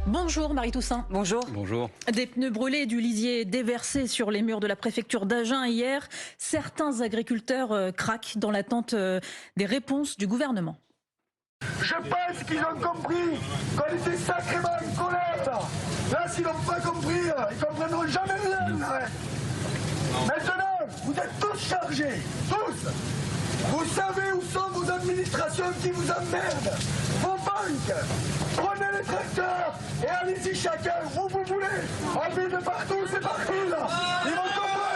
Bonjour Marie Toussaint. Bonjour. Bonjour. Des pneus brûlés et du lisier déversé sur les murs de la préfecture d'Agen hier. Certains agriculteurs craquent dans l'attente des réponses du gouvernement. Je pense qu'ils ont compris qu'on était sacrément en colère. Là, s'ils n'ont pas compris, ils ne comprendront jamais rien. Maintenant, vous êtes tous chargés, tous. Vous savez où sont vos administrations qui vous emmerdent, vos banques. Prenez les tracteurs et allez-y chacun où vous voulez. Envie de partout, c'est parti là. Ils vont comprendre.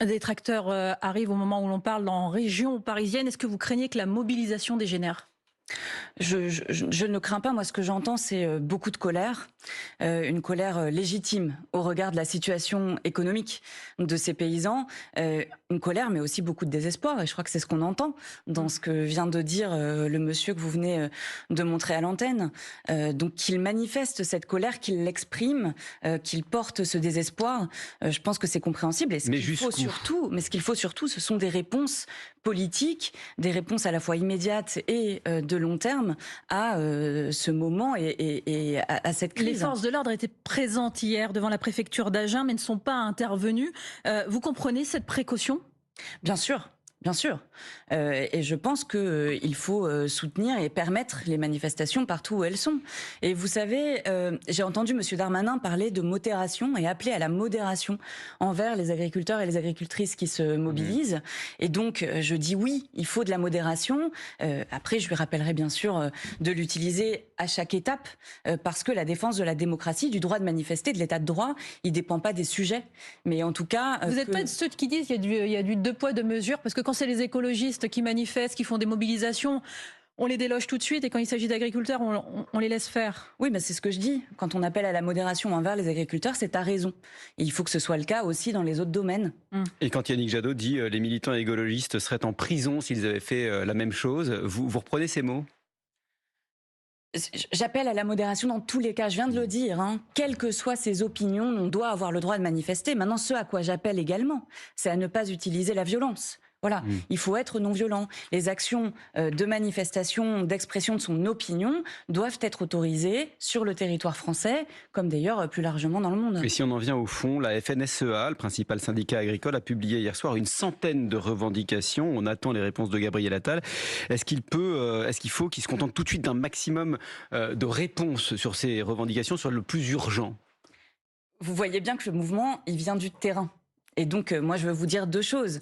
Des tracteurs arrivent au moment où l'on parle en région parisienne. Est-ce que vous craignez que la mobilisation dégénère ? Je ne crains pas. Moi, ce que j'entends, c'est beaucoup de colère, une colère légitime au regard de la situation économique de ces paysans, une colère, mais aussi beaucoup de désespoir. Et je crois que c'est ce qu'on entend dans ce que vient de dire le monsieur que vous venez de montrer à l'antenne. Donc, qu'il manifeste cette colère, qu'il l'exprime, qu'il porte ce désespoir. Je pense que c'est compréhensible. Et ce qu'il faut surtout, ce sont des réponses politiques, des réponses à la fois immédiates et de long terme à ce moment et à cette crise. Les forces de l'ordre étaient présentes hier devant la préfecture d'Agen, mais ne sont pas intervenues. Vous comprenez cette précaution ? Bien sûr. Bien sûr. Et je pense qu'il faut soutenir et permettre les manifestations partout où elles sont. Et vous savez, j'ai entendu M. Darmanin parler de modération et appeler à la modération envers les agriculteurs et les agricultrices qui se mobilisent. Et donc, je dis oui, il faut de la modération. Après, je lui rappellerai bien sûr de l'utiliser à chaque étape, parce que la défense de la démocratie, du droit de manifester, de l'état de droit, il ne dépend pas des sujets. Mais en tout cas... Vous n'êtes pas de ceux qui disent qu'il y a du deux poids, deux mesures, parce que quand c'est les écologistes qui manifestent, qui font des mobilisations, on les déloge tout de suite, et quand il s'agit d'agriculteurs, on les laisse faire. Oui, mais c'est ce que je dis. Quand on appelle à la modération envers les agriculteurs, c'est à raison. Et il faut que ce soit le cas aussi dans les autres domaines. Et quand Yannick Jadot dit les militants écologistes seraient en prison s'ils avaient fait la même chose, vous reprenez ces mots ? J'appelle à la modération dans tous les cas, je viens de le dire, quelles que soient ses opinions, on doit avoir le droit de manifester. Maintenant, ce à quoi j'appelle également, c'est à ne pas utiliser la violence. Voilà, il faut être non violent. Les actions de manifestation, d'expression de son opinion doivent être autorisées sur le territoire français, comme d'ailleurs plus largement dans le monde. Et si on en vient au fond, la FNSEA, le principal syndicat agricole, a publié hier soir une centaine de revendications. On attend les réponses de Gabriel Attal. Est-ce qu'il faut qu'il se contente tout de suite d'un maximum de réponses sur ces revendications, sur le plus urgent ? Vous voyez bien que le mouvement, il vient du terrain. Et donc, moi, je veux vous dire deux choses.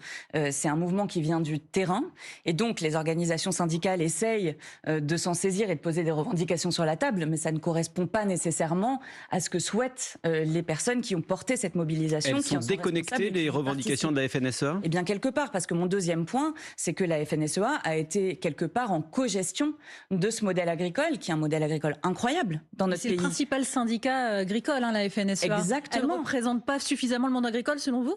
C'est un mouvement qui vient du terrain. Et donc, les organisations syndicales essayent de s'en saisir et de poser des revendications sur la table, mais ça ne correspond pas nécessairement à ce que souhaitent les personnes qui ont porté cette mobilisation. Elles sont déconnectées, les revendications de la FNSEA ? Eh bien, quelque part, parce que mon deuxième point, c'est que la FNSEA a été quelque part en co-gestion de ce modèle agricole, qui est un modèle agricole incroyable dans notre pays. C'est le principal syndicat agricole, la FNSEA. Exactement. Elle ne représente pas suffisamment le monde agricole, selon vous ?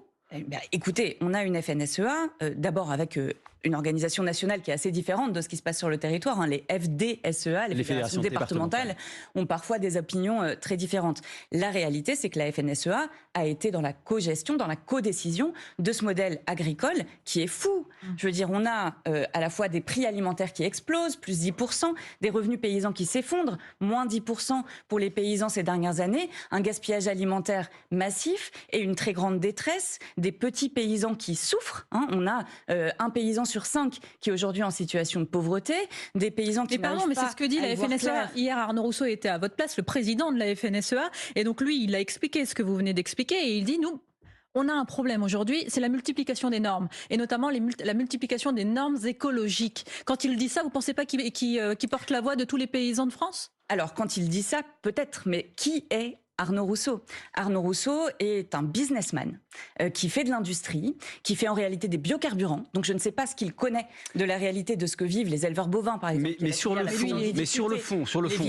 Écoutez, on a une FNSEA, d'abord avec une organisation nationale qui est assez différente de ce qui se passe sur le territoire. Les FDSEA, les fédérations départementales, ont parfois des opinions très différentes. La réalité, c'est que la FNSEA a été dans la co-gestion, dans la co-décision de ce modèle agricole qui est fou. Je veux dire, on a à la fois des prix alimentaires qui explosent, plus 10%, des revenus paysans qui s'effondrent, moins 10% pour les paysans ces dernières années, un gaspillage alimentaire massif et une très grande détresse, des petits paysans qui souffrent. On a un paysan sur 5 qui est aujourd'hui en situation de pauvreté, des paysans qui n'arrivent pas. Mais c'est ce que dit la FNSEA. Hier, Arnaud Rousseau était à votre place, le président de la FNSEA, et donc lui, il a expliqué ce que vous venez d'expliquer, et il dit, nous, on a un problème aujourd'hui, c'est la multiplication des normes, et notamment la multiplication des normes écologiques. Quand il dit ça, vous ne pensez pas qu'il porte la voix de tous les paysans de France ? Alors, quand il dit ça, peut-être, mais qui est Arnaud Rousseau. Arnaud Rousseau est un businessman qui fait de l'industrie, qui fait en réalité des biocarburants. Donc je ne sais pas ce qu'il connaît de la réalité de ce que vivent les éleveurs bovins, par exemple. Mais sur le fond,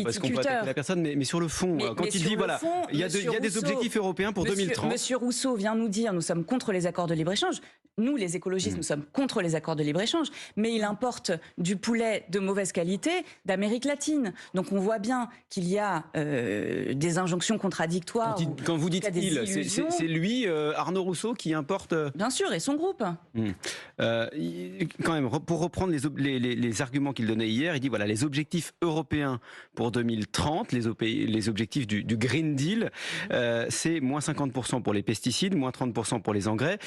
parce qu'on peut attaquer la personne, mais sur le fond, quand il dit voilà, il y a des objectifs européens pour 2030. Monsieur Rousseau vient nous dire nous sommes contre les accords de libre-échange. Nous, les écologistes, nous sommes contre les accords de libre-échange, mais il importe du poulet de mauvaise qualité d'Amérique latine. Donc on voit bien qu'il y a des injonctions contradictoires contradictoire. Quand vous dites il, c'est lui, Arnaud Rousseau, qui importe... Bien sûr, et son groupe. Quand même, pour reprendre les arguments qu'il donnait hier, il dit voilà, les objectifs européens pour 2030, les objectifs du Green Deal, c'est moins 50% pour les pesticides, moins 30% pour les engrais,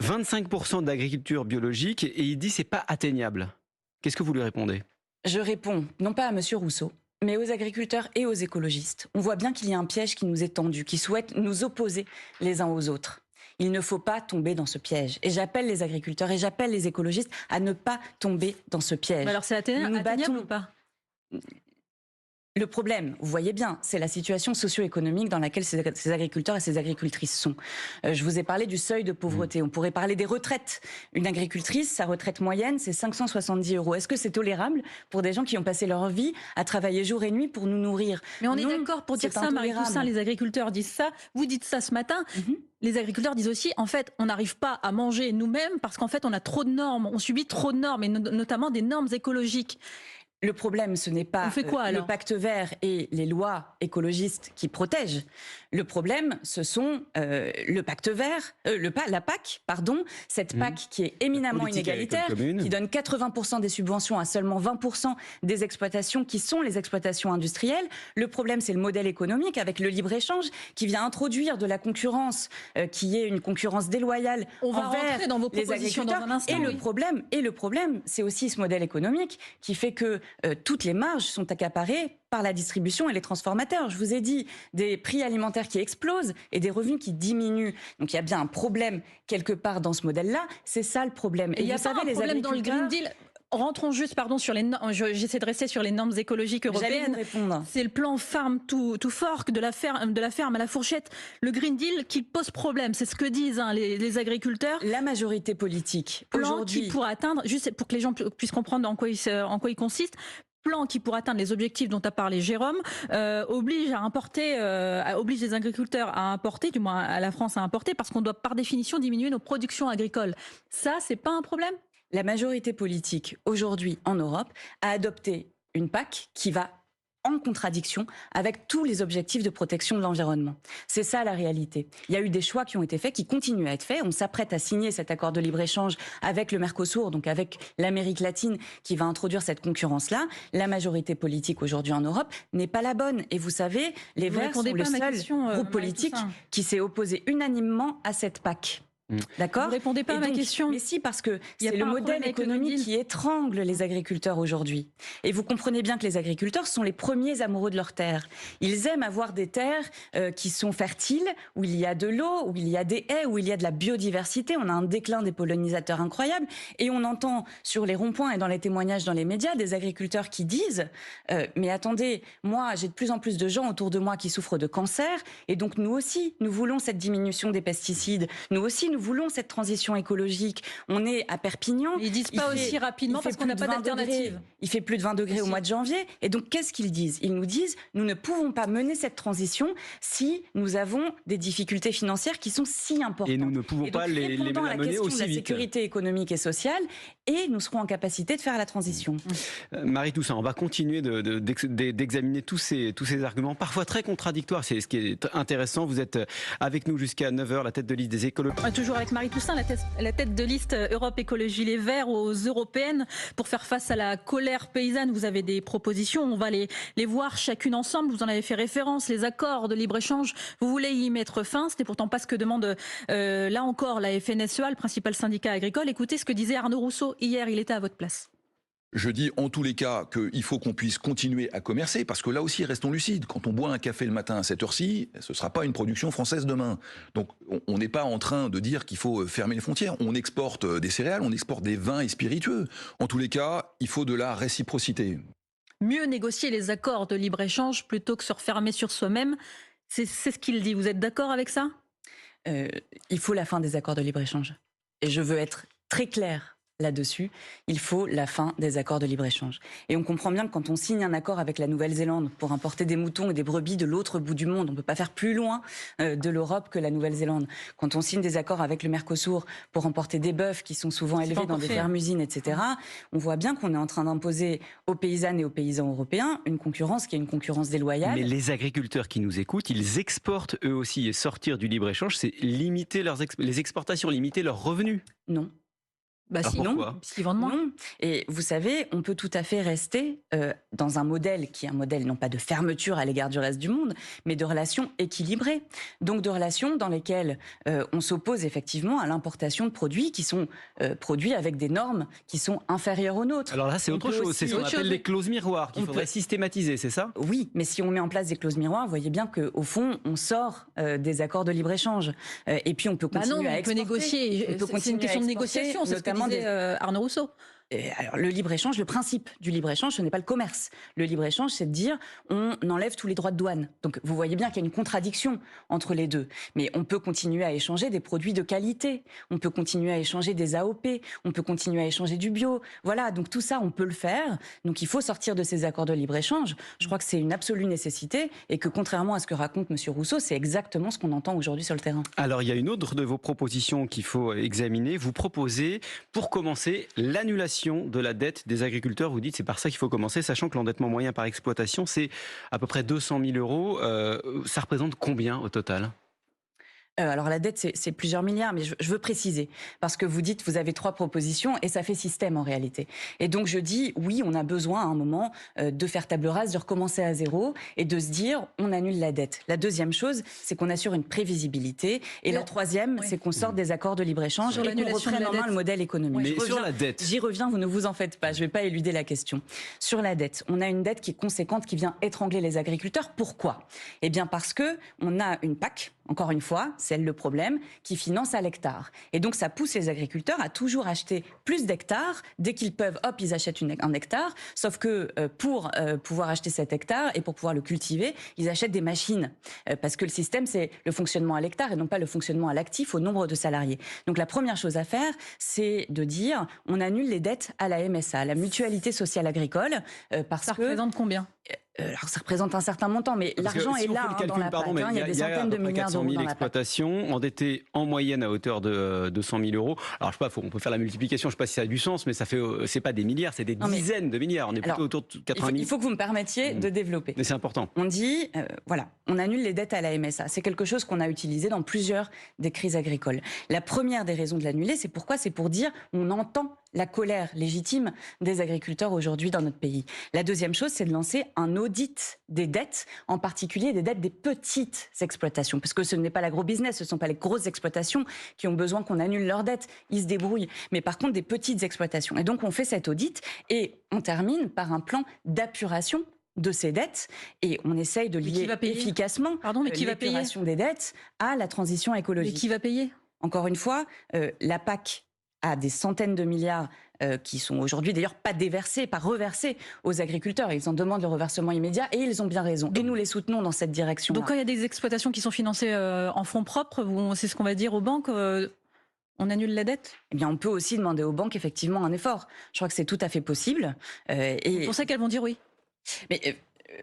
25% d'agriculture biologique, et il dit c'est pas atteignable. Qu'est-ce que vous lui répondez? Je réponds, non pas à Monsieur Rousseau, mais aux agriculteurs et aux écologistes. On voit bien qu'il y a un piège qui nous est tendu, qui souhaite nous opposer les uns aux autres. Il ne faut pas tomber dans ce piège. Et j'appelle les agriculteurs et j'appelle les écologistes à ne pas tomber dans ce piège. Mais alors c'est atteignable ou pas? Le problème, vous voyez bien, c'est la situation socio-économique dans laquelle ces agriculteurs et ces agricultrices sont. Je vous ai parlé du seuil de pauvreté. On pourrait parler des retraites. Une agricultrice, sa retraite moyenne, c'est 570 €. Est-ce que c'est tolérable pour des gens qui ont passé leur vie à travailler jour et nuit pour nous nourrir? Mais on est d'accord pour dire ça, Marie Toussaint, les agriculteurs disent ça. Vous dites ça ce matin. Les agriculteurs disent aussi, en fait, on n'arrive pas à manger nous-mêmes parce qu'en fait, on a trop de normes. On subit trop de normes, et notamment des normes écologiques. Le problème, ce n'est pas le pacte vert et les lois écologistes qui protègent. Le problème, ce sont le pacte vert, la PAC, pardon, cette PAC qui est éminemment inégalitaire, qui donne 80% des subventions à seulement 20% des exploitations qui sont les exploitations industrielles. Le problème, c'est le modèle économique avec le libre-échange qui vient introduire de la concurrence qui est une concurrence déloyale envers dans vos propositions les agriculteurs. Dans un instant, et le problème, c'est aussi ce modèle économique qui fait que toutes les marges sont accaparées par la distribution et les transformateurs. Je vous ai dit des prix alimentaires qui explosent et des revenus qui diminuent. Donc il y a bien un problème quelque part dans ce modèle-là. C'est ça le problème. Et il y a pas un problème dans le Green Deal. Rentrons juste, sur les normes. J'essaie de rester sur les normes écologiques européennes. C'est le plan Farm to Fork de la ferme à la fourchette. Le Green Deal qui pose problème. C'est ce que disent les agriculteurs. La majorité politique aujourd'hui, qui pourrait atteindre, juste pour que les gens puissent comprendre en quoi il consiste. Plan qui, pour atteindre les objectifs dont a parlé Jérôme, oblige les agriculteurs à importer, du moins à la France à importer, parce qu'on doit par définition diminuer nos productions agricoles. Ça, c'est pas un problème? La majorité politique aujourd'hui en Europe a adopté une PAC qui va en contradiction avec tous les objectifs de protection de l'environnement. C'est ça la réalité. Il y a eu des choix qui ont été faits, qui continuent à être faits. On s'apprête à signer cet accord de libre-échange avec le Mercosur, donc avec l'Amérique latine, qui va introduire cette concurrence-là. La majorité politique aujourd'hui en Europe n'est pas la bonne. Et vous savez, les Verts sont le seul groupe politique qui s'est opposé unanimement à cette PAC. D'accord. Vous répondez pas à ma question. Mais si, parce que c'est le modèle économique qui étrangle les agriculteurs aujourd'hui. Et vous comprenez bien que les agriculteurs sont les premiers amoureux de leurs terres. Ils aiment avoir des terres qui sont fertiles, où il y a de l'eau, où il y a des haies, où il y a de la biodiversité. On a un déclin des pollinisateurs incroyable. Et on entend sur les ronds-points et dans les témoignages dans les médias des agriculteurs qui disent mais attendez, moi j'ai de plus en plus de gens autour de moi qui souffrent de cancer. Et donc nous aussi, nous voulons cette diminution des pesticides. Nous aussi, nous voulons cette transition écologique. On est à Perpignan. Ils disent pas aussi rapidement parce qu'on n'a pas d'alternative. Il fait plus de 20 degrés au mois de janvier. Et donc, qu'est-ce qu'ils disent? Ils nous disent, nous ne pouvons pas mener cette transition si nous avons des difficultés financières qui sont si importantes. Et nous ne pouvons pas les mener aussi vite. Répondant à la question de la sécurité économique et sociale, et nous serons en capacité de faire la transition. Marie Toussaint, on va continuer d'examiner tous ces arguments, parfois très contradictoires. C'est ce qui est intéressant. Vous êtes avec nous jusqu'à 9h, la tête de liste des écologistes. Toujours avec Marie Toussaint, la tête de liste Europe Écologie Les Verts aux européennes. Pour faire face à la colère paysanne, vous avez des propositions. On va les voir chacune ensemble. Vous en avez fait référence. Les accords de libre-échange, vous voulez y mettre fin. Ce n'est pourtant pas ce que demande là encore la FNSEA, le principal syndicat agricole. Écoutez ce que disait Arnaud Rousseau hier. Il était à votre place. Je dis en tous les cas qu'il faut qu'on puisse continuer à commercer, parce que là aussi, restons lucides. Quand on boit un café le matin à cette heure-ci, ce ne sera pas une production française demain. Donc on n'est pas en train de dire qu'il faut fermer les frontières. On exporte des céréales, on exporte des vins et spiritueux. En tous les cas, il faut de la réciprocité. Mieux négocier les accords de libre-échange plutôt que se refermer sur soi-même, c'est ce qu'il dit. Vous êtes d'accord avec ça? Il faut la fin des accords de libre-échange. Et je veux être très claire là-dessus, il faut la fin des accords de libre-échange. Et on comprend bien que quand on signe un accord avec la Nouvelle-Zélande pour importer des moutons et des brebis de l'autre bout du monde, on ne peut pas faire plus loin de l'Europe que la Nouvelle-Zélande. Quand on signe des accords avec le Mercosur pour importer des bœufs qui sont souvent élevés dans des fermes-usines, etc., on voit bien qu'on est en train d'imposer aux paysannes et aux paysans européens une concurrence qui est une concurrence déloyale. Mais les agriculteurs qui nous écoutent, ils exportent eux aussi, et sortir du libre-échange, c'est limiter les exportations, limiter leurs revenus. Non. Bah si, non, parce qu'ils vendent moins. Non. Et vous savez, on peut tout à fait rester dans un modèle qui est un modèle non pas de fermeture à l'égard du reste du monde, mais de relations équilibrées. Donc de relations dans lesquelles on s'oppose effectivement à l'importation de produits qui sont produits avec des normes qui sont inférieures aux nôtres. Alors là, c'est autre chose, c'est ce qu'on appelle les clauses miroirs qu'il faudrait systématiser, c'est ça ? Oui, mais si on met en place des clauses miroirs, vous voyez bien qu'au fond, on sort des accords de libre-échange. Et puis on peut continuer à exporter. On peut négocier, c'est une question de négociation, c'est ce que disait Arnaud Rousseau. Alors, le libre-échange, le principe du libre-échange, ce n'est pas le commerce. Le libre-échange, c'est de dire on enlève tous les droits de douane. Donc vous voyez bien qu'il y a une contradiction entre les deux. Mais on peut continuer à échanger des produits de qualité, on peut continuer à échanger des AOP, on peut continuer à échanger du bio. Voilà, donc tout ça, on peut le faire. Donc il faut sortir de ces accords de libre-échange. Je crois que c'est une absolue nécessité et que contrairement à ce que raconte M. Rousseau, c'est exactement ce qu'on entend aujourd'hui sur le terrain. Alors il y a une autre de vos propositions qu'il faut examiner. Vous proposez, pour commencer, l'annulation de la dette des agriculteurs. Vous dites c'est par ça qu'il faut commencer, sachant que l'endettement moyen par exploitation, c'est à peu près 200 000 euros. Ça représente combien au total ? Alors la dette, c'est plusieurs milliards, mais je veux préciser, parce que vous dites, vous avez 3 propositions, et ça fait système en réalité. Et donc je dis, oui, on a besoin à un moment de faire table rase, de recommencer à zéro, et de se dire, on annule la dette. La deuxième chose, c'est qu'on assure une prévisibilité, et la troisième, c'est qu'on sorte des accords de libre-échange, et qu'on reprenne en main le modèle économique. Mais sur la dette, j'y reviens, vous ne vous en faites pas, je ne vais pas éluder la question. Sur la dette, on a une dette qui est conséquente, qui vient étrangler les agriculteurs. Pourquoi ? Eh bien parce que on a une PAC, encore une fois, c'est le problème, qui finance à l'hectare. Et donc ça pousse les agriculteurs à toujours acheter plus d'hectares. Dès qu'ils peuvent, hop, ils achètent un hectare. Sauf que pour pouvoir acheter cet hectare et pour pouvoir le cultiver, ils achètent des machines. Parce que le système, c'est le fonctionnement à l'hectare et non pas le fonctionnement à l'actif au nombre de salariés. Donc la première chose à faire, c'est de dire, on annule les dettes à la MSA, la Mutualité Sociale Agricole. Parce ça représente combien ? Alors ça représente un certain montant, mais l'argent est là dans la PAC. Il y a des centaines de milliards d'euros dans la PAC. Exploitations endettées en moyenne à hauteur de 200 000 euros. Alors je sais pas, on peut faire la multiplication, je sais pas si ça a du sens, mais ça fait, c'est pas des milliards, c'est des dizaines de milliards. On est plutôt autour de 80 000. Il faut que vous me permettiez de développer. Mais c'est important. On dit, voilà, on annule les dettes à la MSA. C'est quelque chose qu'on a utilisé dans plusieurs des crises agricoles. La première des raisons de l'annuler, c'est pourquoi ? C'est pour dire, on entend la colère légitime des agriculteurs aujourd'hui dans notre pays. La deuxième chose, c'est de lancer un audit des dettes, en particulier des dettes des petites exploitations, parce que ce n'est pas l'agro-business, ce ne sont pas les grosses exploitations qui ont besoin qu'on annule leurs dettes, ils se débrouillent, mais par contre des petites exploitations. Et donc on fait cet audit et on termine par un plan d'apuration de ces dettes et on essaye de lier efficacement l'épuration des dettes à la transition écologique. Mais qui va payer ? Encore une fois, la PAC a des centaines de milliards qui sont aujourd'hui d'ailleurs pas déversés, pas reversés aux agriculteurs. Ils en demandent le reversement immédiat et ils ont bien raison. Et nous les soutenons dans cette direction. Donc quand il y a des exploitations qui sont financées en fonds propres, c'est ce qu'on va dire aux banques, on annule la dette ? Eh bien, on peut aussi demander aux banques effectivement un effort. Je crois que c'est tout à fait possible. C'est pour ça qu'elles vont dire oui. Mais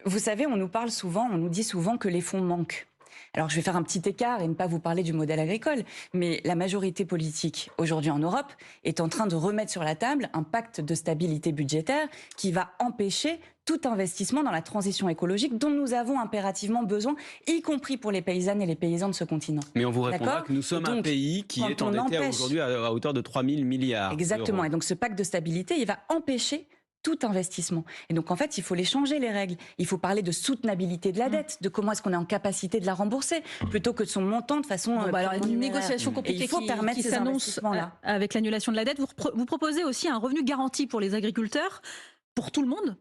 vous savez, on nous dit souvent que les fonds manquent. Alors je vais faire un petit écart et ne pas vous parler du modèle agricole, mais la majorité politique aujourd'hui en Europe est en train de remettre sur la table un pacte de stabilité budgétaire qui va empêcher tout investissement dans la transition écologique dont nous avons impérativement besoin, y compris pour les paysannes et les paysans de ce continent. Mais on vous répondra que nous sommes un pays qui est endetté aujourd'hui à hauteur de 3 000 milliards. Exactement, et donc ce pacte de stabilité, il va empêcher tout investissement. Et donc, en fait, il faut les changer, les règles. Il faut parler de soutenabilité de la dette, de comment est-ce qu'on est en capacité de la rembourser, plutôt que de son montant de façon... alors, une négociation compliquée qui s'annonce avec l'annulation de la dette. Vous proposez aussi un revenu garanti pour les agriculteurs, pour tout le monde ?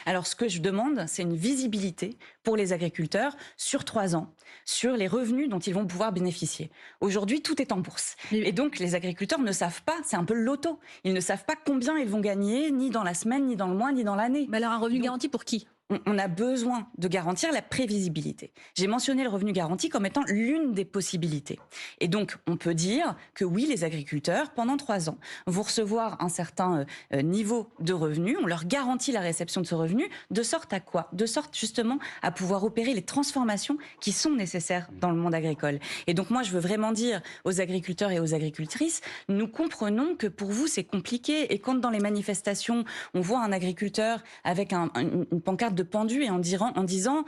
Alors, ce que je demande, c'est une visibilité pour les agriculteurs sur 3 ans, sur les revenus dont ils vont pouvoir bénéficier. Aujourd'hui, tout est en bourse. Et donc, les agriculteurs ne savent pas, c'est un peu le loto, ils ne savent pas combien ils vont gagner, ni dans la semaine, ni dans le mois, ni dans l'année. Mais alors, un revenu garanti pour qui ? on a besoin de garantir la prévisibilité. J'ai mentionné le revenu garanti comme étant l'une des possibilités. Et donc, on peut dire que oui, les agriculteurs, pendant 3 ans, vont recevoir un certain niveau de revenu. On leur garantit la réception de ce revenu, de sorte à quoi? De sorte justement à pouvoir opérer les transformations qui sont nécessaires dans le monde agricole. Et donc, moi, je veux vraiment dire aux agriculteurs et aux agricultrices, nous comprenons que pour vous, c'est compliqué. Et quand dans les manifestations, on voit un agriculteur avec une pancarte de pendu et en disant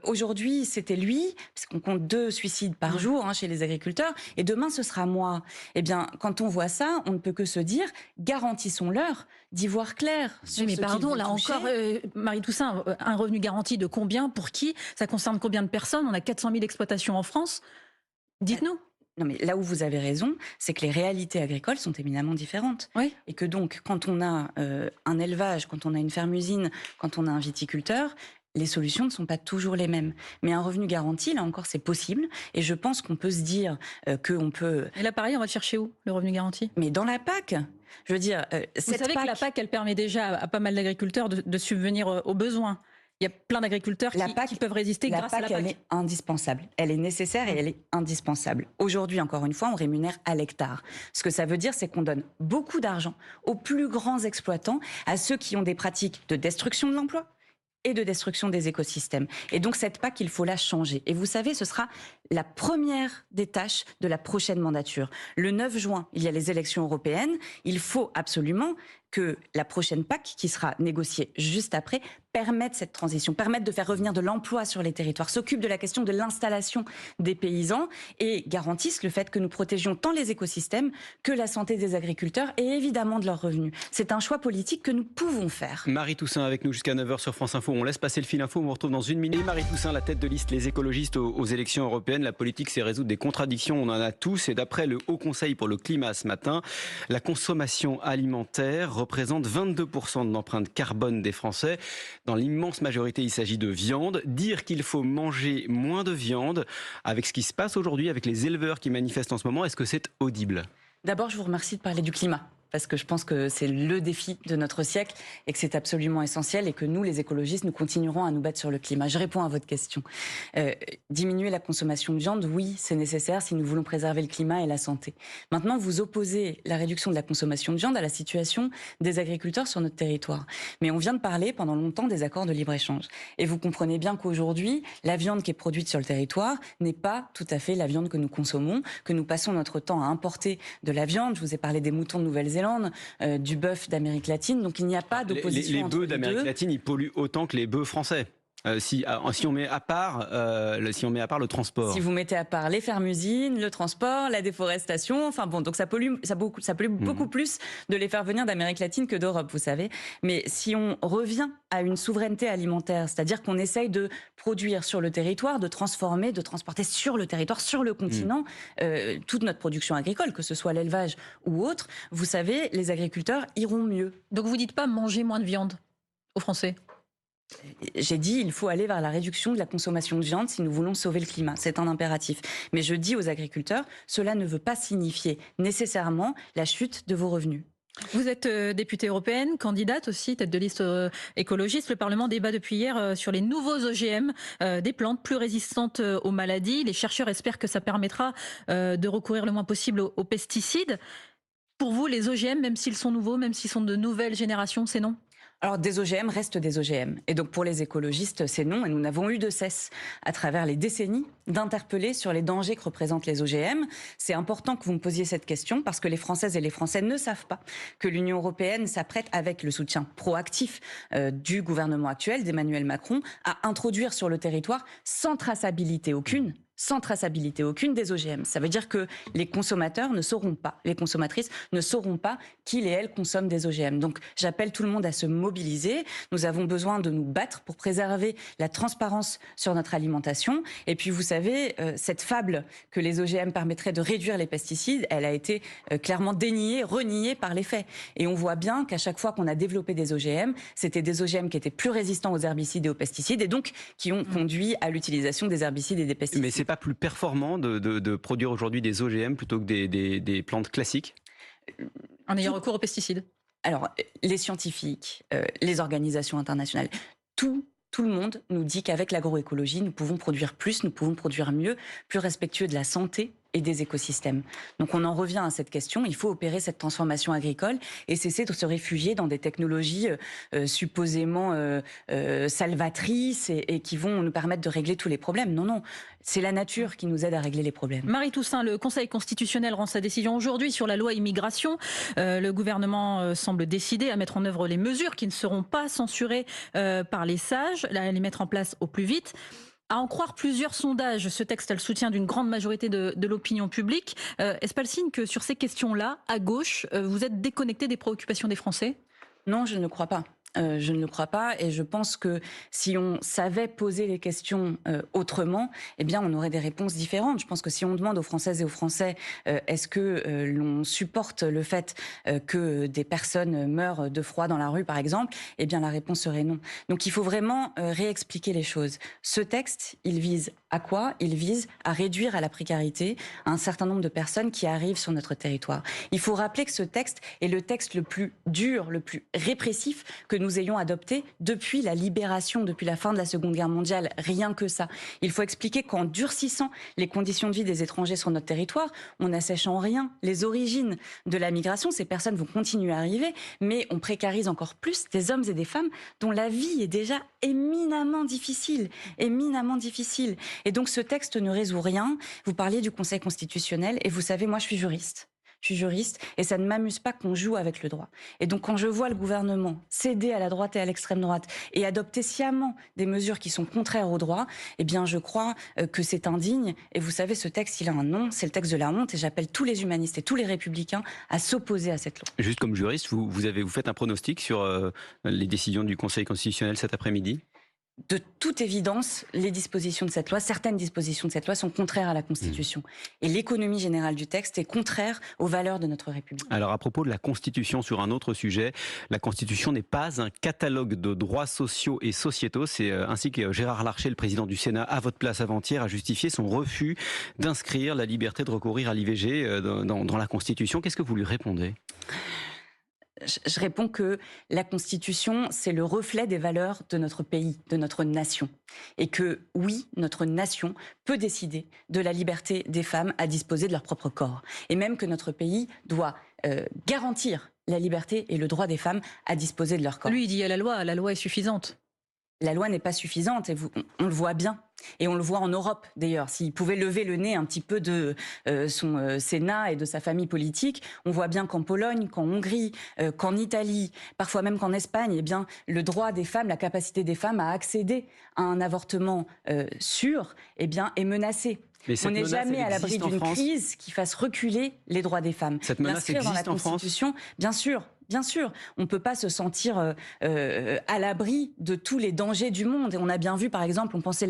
aujourd'hui c'était lui, parce qu'on compte 2 suicides par jour chez les agriculteurs, et demain ce sera moi. Eh bien, quand on voit ça, on ne peut que se dire, garantissons-leur d'y voir clair. Sur mais pardon, là encore, Marie Toussaint, un revenu garanti de combien? Pour qui? Ça concerne combien de personnes? On a 400 000 exploitations en France. Dites-nous. Non, mais là où vous avez raison, c'est que les réalités agricoles sont éminemment différentes. Oui. Et que donc, quand on a un élevage, quand on a une ferme-usine, quand on a un viticulteur, les solutions ne sont pas toujours les mêmes. Mais un revenu garanti, là encore, c'est possible. Et je pense qu'on peut se dire qu'on peut... Et là, pareil, on va le chercher où, le revenu garanti? Mais dans la PAC. Je veux dire, vous savez que la PAC, elle permet déjà à pas mal d'agriculteurs de subvenir aux besoins. Il y a plein d'agriculteurs qui peuvent résister grâce à la PAC. Elle est indispensable. Elle est nécessaire et elle est indispensable. Aujourd'hui, encore une fois, on rémunère à l'hectare. Ce que ça veut dire, c'est qu'on donne beaucoup d'argent aux plus grands exploitants, à ceux qui ont des pratiques de destruction de l'emploi et de destruction des écosystèmes. Et donc cette PAC, il faut la changer. Et vous savez, ce sera la première des tâches de la prochaine mandature. Le 9 juin, il y a les élections européennes. Il faut absolument que la prochaine PAC, qui sera négociée juste après, permette cette transition, permette de faire revenir de l'emploi sur les territoires, s'occupe de la question de l'installation des paysans et garantisse le fait que nous protégions tant les écosystèmes que la santé des agriculteurs et évidemment de leurs revenus. C'est un choix politique que nous pouvons faire. Marie Toussaint avec nous jusqu'à 9h sur France Info. On laisse passer le fil info, on vous retrouve dans 1 minute. Marie Toussaint, la tête de liste, les écologistes aux élections européennes. La politique, c'est résoudre des contradictions, on en a tous. Et d'après le Haut Conseil pour le climat ce matin, la consommation alimentaire représente 22% de l'empreinte carbone des Français. Dans l'immense majorité, il s'agit de viande. Dire qu'il faut manger moins de viande, avec ce qui se passe aujourd'hui, avec les éleveurs qui manifestent en ce moment, est-ce que c'est audible? D'abord, je vous remercie de parler du climat, parce que je pense que c'est le défi de notre siècle et que c'est absolument essentiel et que nous, les écologistes, nous continuerons à nous battre sur le climat. Je réponds à votre question. Diminuer la consommation de viande, oui, c'est nécessaire si nous voulons préserver le climat et la santé. Maintenant, vous opposez la réduction de la consommation de viande à la situation des agriculteurs sur notre territoire. Mais on vient de parler pendant longtemps des accords de libre-échange. Et vous comprenez bien qu'aujourd'hui, la viande qui est produite sur le territoire n'est pas tout à fait la viande que nous consommons, que nous passons notre temps à importer de la viande. Je vous ai parlé des moutons de Nouvelle-Zélande, du bœuf d'Amérique latine, donc il n'y a pas d'opposition entre les deux. Les bœufs d'Amérique latine, ils polluent autant que les bœufs français. Si on met à part le transport. Si vous mettez à part les fermes-usines, le transport, la déforestation, enfin bon, donc ça pollue beaucoup plus de les faire venir d'Amérique latine que d'Europe, vous savez. Mais si on revient à une souveraineté alimentaire, c'est-à-dire qu'on essaye de produire sur le territoire, de transformer, de transporter sur le territoire, sur le continent, toute notre production agricole, que ce soit l'élevage ou autre, vous savez, les agriculteurs iront mieux. Donc vous dites pas manger moins de viande aux Français? J'ai dit il faut aller vers la réduction de la consommation de viande si nous voulons sauver le climat. C'est un impératif. Mais je dis aux agriculteurs, cela ne veut pas signifier nécessairement la chute de vos revenus. Vous êtes députée européenne, candidate aussi, tête de liste écologiste. Le Parlement débat depuis hier sur les nouveaux OGM, des plantes plus résistantes aux maladies. Les chercheurs espèrent que ça permettra de recourir le moins possible aux pesticides. Pour vous, les OGM, même s'ils sont nouveaux, même s'ils sont de nouvelle génération, c'est non? Alors, des OGM restent des OGM. Et donc, pour les écologistes, c'est non. Et nous n'avons eu de cesse, à travers les décennies, d'interpeller sur les dangers que représentent les OGM. C'est important que vous me posiez cette question parce que les Françaises et les Français ne savent pas que l'Union européenne s'apprête, avec le soutien proactif du gouvernement actuel, d'Emmanuel Macron, à introduire sur le territoire, sans traçabilité aucune des OGM. Ça veut dire que les consommateurs ne sauront pas, les consommatrices ne sauront pas qu'ils et elles consomment des OGM. Donc j'appelle tout le monde à se mobiliser. Nous avons besoin de nous battre pour préserver la transparence sur notre alimentation. Et puis vous savez, cette fable que les OGM permettraient de réduire les pesticides, elle a été clairement déniée, reniée par les faits. Et on voit bien qu'à chaque fois qu'on a développé des OGM, c'était des OGM qui étaient plus résistants aux herbicides et aux pesticides et donc qui ont conduit à l'utilisation des herbicides et des pesticides. Mais c'est pas plus performant de produire aujourd'hui des OGM plutôt que des plantes classiques? En ayant recours aux pesticides? Alors, les scientifiques, les organisations internationales, tous tout le monde nous dit qu'avec l'agroécologie, nous pouvons produire plus, nous pouvons produire mieux, plus respectueux de la santé et des écosystèmes. Donc on en revient à cette question, il faut opérer cette transformation agricole et cesser de se réfugier dans des technologies supposément salvatrices et qui vont nous permettre de régler tous les problèmes. Non, c'est la nature qui nous aide à régler les problèmes. Marie Toussaint, le Conseil constitutionnel rend sa décision aujourd'hui sur la loi immigration. Le gouvernement semble décidé à mettre en œuvre les mesures qui ne seront pas censurées par les sages, à les mettre en place au plus vite. À en croire plusieurs sondages, ce texte a le soutien d'une grande majorité de l'opinion publique. Est-ce pas le signe que sur ces questions-là, à gauche, vous êtes déconnecté des préoccupations des Français ? Non, je ne le crois pas. Je ne le crois pas et je pense que si on savait poser les questions autrement, eh bien on aurait des réponses différentes. Je pense que si on demande aux Françaises et aux Français est-ce que l'on supporte le fait que des personnes meurent de froid dans la rue par exemple, eh bien la réponse serait non. Donc il faut vraiment réexpliquer les choses. Ce texte, il vise à quoi ? Il vise à réduire à la précarité un certain nombre de personnes qui arrivent sur notre territoire. Il faut rappeler que ce texte est le texte le plus dur, le plus répressif que nous ayons adopté depuis la libération, depuis la fin de la Seconde Guerre mondiale, rien que ça. Il faut expliquer qu'en durcissant les conditions de vie des étrangers sur notre territoire, on n'assèche en rien les origines de la migration. Ces personnes vont continuer à arriver, mais on précarise encore plus des hommes et des femmes dont la vie est déjà éminemment difficile. Et donc ce texte ne résout rien. Vous parliez du Conseil constitutionnel et vous savez, moi je suis juriste et ça ne m'amuse pas qu'on joue avec le droit. Et donc quand je vois le gouvernement céder à la droite et à l'extrême droite et adopter sciemment des mesures qui sont contraires au droit, eh bien je crois que c'est indigne. Et vous savez, ce texte, il a un nom, c'est le texte de la honte et j'appelle tous les humanistes et tous les républicains à s'opposer à cette loi. Juste comme juriste, vous faites un pronostic sur les décisions du Conseil constitutionnel cet après-midi ? De toute évidence, les dispositions de cette loi, certaines dispositions de cette loi sont contraires à la Constitution. Et l'économie générale du texte est contraire aux valeurs de notre République. Alors à propos de la Constitution, sur un autre sujet, la Constitution n'est pas un catalogue de droits sociaux et sociétaux. C'est ainsi que Gérard Larcher, le président du Sénat, à votre place avant-hier, a justifié son refus d'inscrire la liberté de recourir à l'IVG dans la Constitution. Qu'est-ce que vous lui répondez ? Je réponds que la Constitution, c'est le reflet des valeurs de notre pays, de notre nation. Et que oui, notre nation peut décider de la liberté des femmes à disposer de leur propre corps. Et même que notre pays doit garantir la liberté et le droit des femmes à disposer de leur corps. Lui, il dit à la loi est suffisante. La loi n'est pas suffisante et on le voit bien. Et on le voit en Europe d'ailleurs. S'il pouvait lever le nez un petit peu de son Sénat et de sa famille politique, on voit bien qu'en Pologne, qu'en Hongrie, qu'en Italie, parfois même qu'en Espagne, eh bien, le droit des femmes, la capacité des femmes à accéder à un avortement sûr, eh bien, est menacé. On n'est jamais à l'abri d'une crise qui fasse reculer les droits des femmes. Cette menace existe dans la Constitution, bien sûr. Bien sûr, on ne peut pas se sentir à l'abri de tous les dangers du monde. Et on a bien vu, par exemple, on pensait que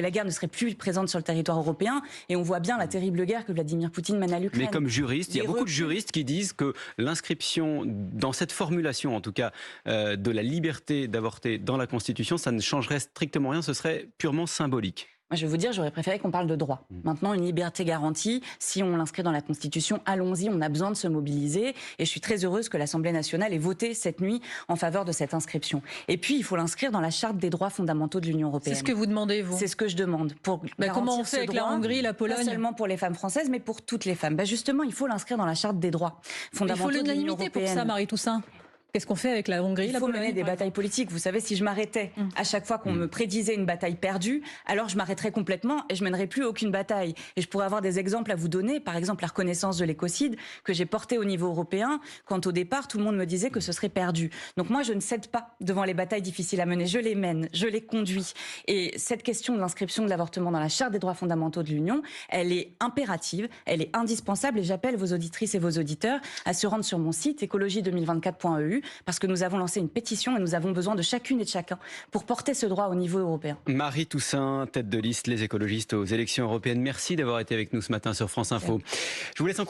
la guerre ne serait plus présente sur le territoire européen. Et on voit bien la terrible guerre que Vladimir Poutine mène à l'Ukraine. Mais comme juriste, il y a beaucoup de juristes qui disent que l'inscription, dans cette formulation en tout cas, de la liberté d'avorter dans la Constitution, ça ne changerait strictement rien, ce serait purement symbolique. Moi, je vais vous dire, j'aurais préféré qu'on parle de droit. Maintenant, une liberté garantie, si on l'inscrit dans la Constitution, allons-y, on a besoin de se mobiliser. Et je suis très heureuse que l'Assemblée nationale ait voté cette nuit en faveur de cette inscription. Et puis, il faut l'inscrire dans la Charte des droits fondamentaux de l'Union européenne. C'est ce que vous demandez, vous ? C'est ce que je demande. Comment on fait avec la Hongrie, la Pologne ? Pas seulement pour les femmes françaises, mais pour toutes les femmes. Justement, il faut l'inscrire dans la Charte des droits fondamentaux de l'Union européenne. Il faut l'unanimité pour ça, Marie Toussaint. Qu'est-ce qu'on fait avec la Hongrie, la Pologne ? Il faut mener des batailles politiques. Vous savez, si je m'arrêtais à chaque fois qu'on me prédisait une bataille perdue, alors je m'arrêterais complètement et je mènerais plus aucune bataille. Et je pourrais avoir des exemples à vous donner. Par exemple, la reconnaissance de l'écocide que j'ai portée au niveau européen, quand au départ, tout le monde me disait que ce serait perdu. Donc moi, je ne cède pas devant les batailles difficiles à mener. Je les mène, je les conduis. Et cette question de l'inscription de l'avortement dans la Charte des droits fondamentaux de l'Union, elle est impérative, elle est indispensable. Et j'appelle vos auditrices et vos auditeurs à se rendre sur mon site écologie2024.eu parce que nous avons lancé une pétition et nous avons besoin de chacune et de chacun pour porter ce droit au niveau européen. Marie Toussaint, tête de liste Les écologistes aux élections européennes. Merci d'avoir été avec nous ce matin sur France Info. Je vous laisse en